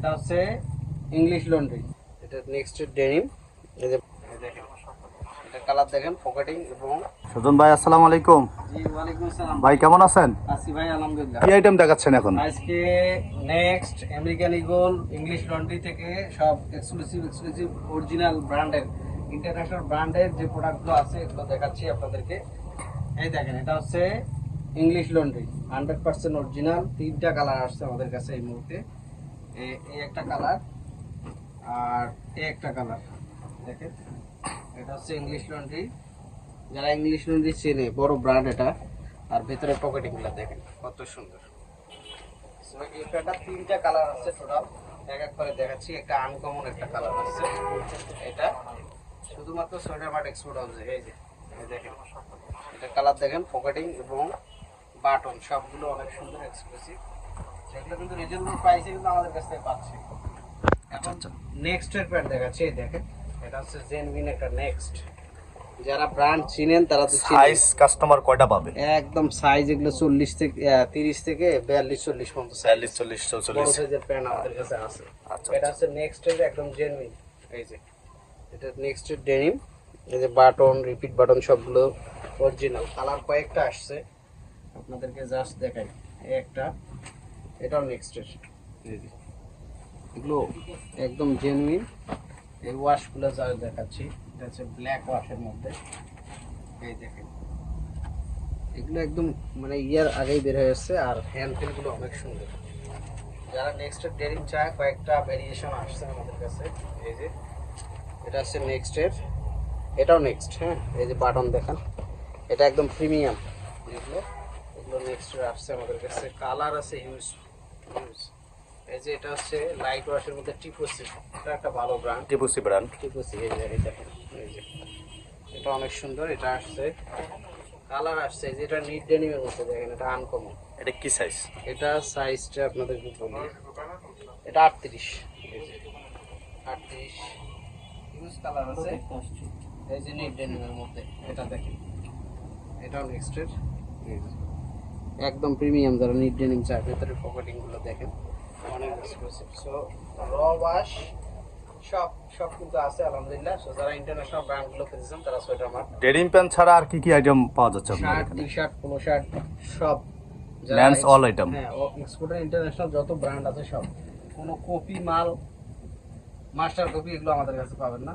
এটা হচ্ছে English laundry. এটা নেক্সট ডেনিম। এই যে দেখেন, এটা কালার দেখেন, পকেটিং এবং সুজন ভাই, আসসালামু আলাইকুম। জি ওয়ালাইকুম আসসালাম। ভাই কেমন আছেন? আসি ভাই, আলহামদুলিল্লাহ। কি আইটেম দেখাচ্ছেন এখন? আজকে next American eagle English laundry থেকে সব এক্সক্লুসিভ অরিজিনাল ব্র্যান্ডের, ইন্টারন্যাশনাল ব্র্যান্ডের যে প্রোডাক্টগুলো আছে এগুলো দেখাচ্ছি আপনাদেরকে। এই দেখেন, এটা হচ্ছে ইংলিশ লন্ড্রি 100% অরিজিনাল। 3টা কালার আসছে আমাদের কাছে এই মুহূর্তে। এই একটা কালার আর এই একটা কালার দেখেন। এটা হচ্ছে ইংলিশ লন্ড্রি। যারা ইংলিশ লন্ড্রি চেনে, বড় ব্র্যান্ড এটা। আর ভেতরে পকেটিং গুলো দেখেন কত সুন্দর। এটা 3টা কালার আছে টোটাল, এক এক করে দেখাচ্ছি। একটা আনকমন একটা কালার আছে, এটা শুধুমাত্র সোয়েটার মার্ট এক্সপোর্ট হাউসে। এই যে দেখেন, এটা কালার দেখেন, পকেটিং এবং বাটন সবগুলো অনেক সুন্দর এক্সক্লুসিভ। সেগুলো কিন্তু রিজনেবল প্রাইসে কিন্তু আমাদের কাছ থেকে পাচ্ছি। এখন নেক্সট এর প্যান্ট দেখাচ্ছি। এই দেখেন, এটা হচ্ছে জেনুইন একটা নেক্সট। যারা ব্র্যান্ড চিনেন তারা তো সাইজ কাস্টমার কয়টা পাবে? একদম সাইজ এগুলো 40 থেকে 30 থেকে 42 40 পর্যন্ত, 42 40 বড় 44। সাইজের প্যান্ট আমাদের কাছে আছে। আচ্ছা, এটা হচ্ছে নেক্সট এর একদম জেনুইন। এই যে এটা নেক্সট এর ডেনিম। এই যে বাটন, রিপিট বাটন সবগুলো অরিজিনাল। কালার কয়েকটা আসছে, আপনাদেরকে জাস্ট দেখাই। এই একটা, এটাও নেক্সট এর। এই যে এগুলো একদম জেনুইন। এই ওয়াশগুলো যা দেখাচ্ছি, এটা হচ্ছে ব্ল্যাক ওয়াশের মধ্যে। এই দেখেন, এগুলো একদম মানে ইয়ার আগেই বের হয়ে এসছে। আর হ্যান্ড ফিলগুলো অনেক সুন্দর। যারা নেক্সট এর ডেনিম চায়, কয়েকটা ভেরিয়েশন আসছে আমাদের কাছে। এই যে এটা হচ্ছে নেক্সট এর, এটাও নেক্সট। হ্যাঁ, এই যে বাটন দেখেন, এটা একদম প্রিমিয়াম। এগুলো এগুলো নেক্সট এর আসছে আমাদের কাছে। কালার আছে হিউজ হিউজ। এই যে এটা হচ্ছে লাইট ওয়াশের মধ্যে টিপোসি। এটা একটা ভালো ব্র্যান্ড, টিপুসি ব্র্যান্ড। টিপোসি। এই যে এই দেখেন, এই যে এটা অনেক সুন্দর। এটা আসছে, কালার আসছে। এই যে এটা নিট ডেনিমের মধ্যে দেখেন, এটা আনকমন। এটা কি সাইজ? এটা সাইজটা আপনাদেরকে বলি, এটা 38। এই যে 38 ইউজ কালার আছে। এই যে নিট ডেনিমের মধ্যে, এটা দেখেন, এটাও নেক্সট এর। একদম প্রিমিয়াম। যারা নিট ডেনিম চায়, ভেতরে পকেটিং গুলো দেখেন অনেক এক্সক্লুসিভ। সো র ওয়াশ সব কিন্তু আছে আলহামদুলিল্লাহ। সো যারা ইন্টারন্যাশনাল ব্র্যান্ড গুলো খুঁজছেন তারা সোয়েটার মার্ট। ডেনিম প্যান্ট ছাড়া আর কি কি আইটেম পাওয়া যাচ্ছে আপনাদের শার্ট, এখানে? টি শার্ট, পোলো শার্ট সব। Men's all item. হ্যাঁ, এক্সপোর্টার ইন্টারন্যাশনাল যত ব্র্যান্ড আছে সব। কোনো কপি মাল, মাস্টার কপি এগুলো আমাদের কাছে পাবেন না।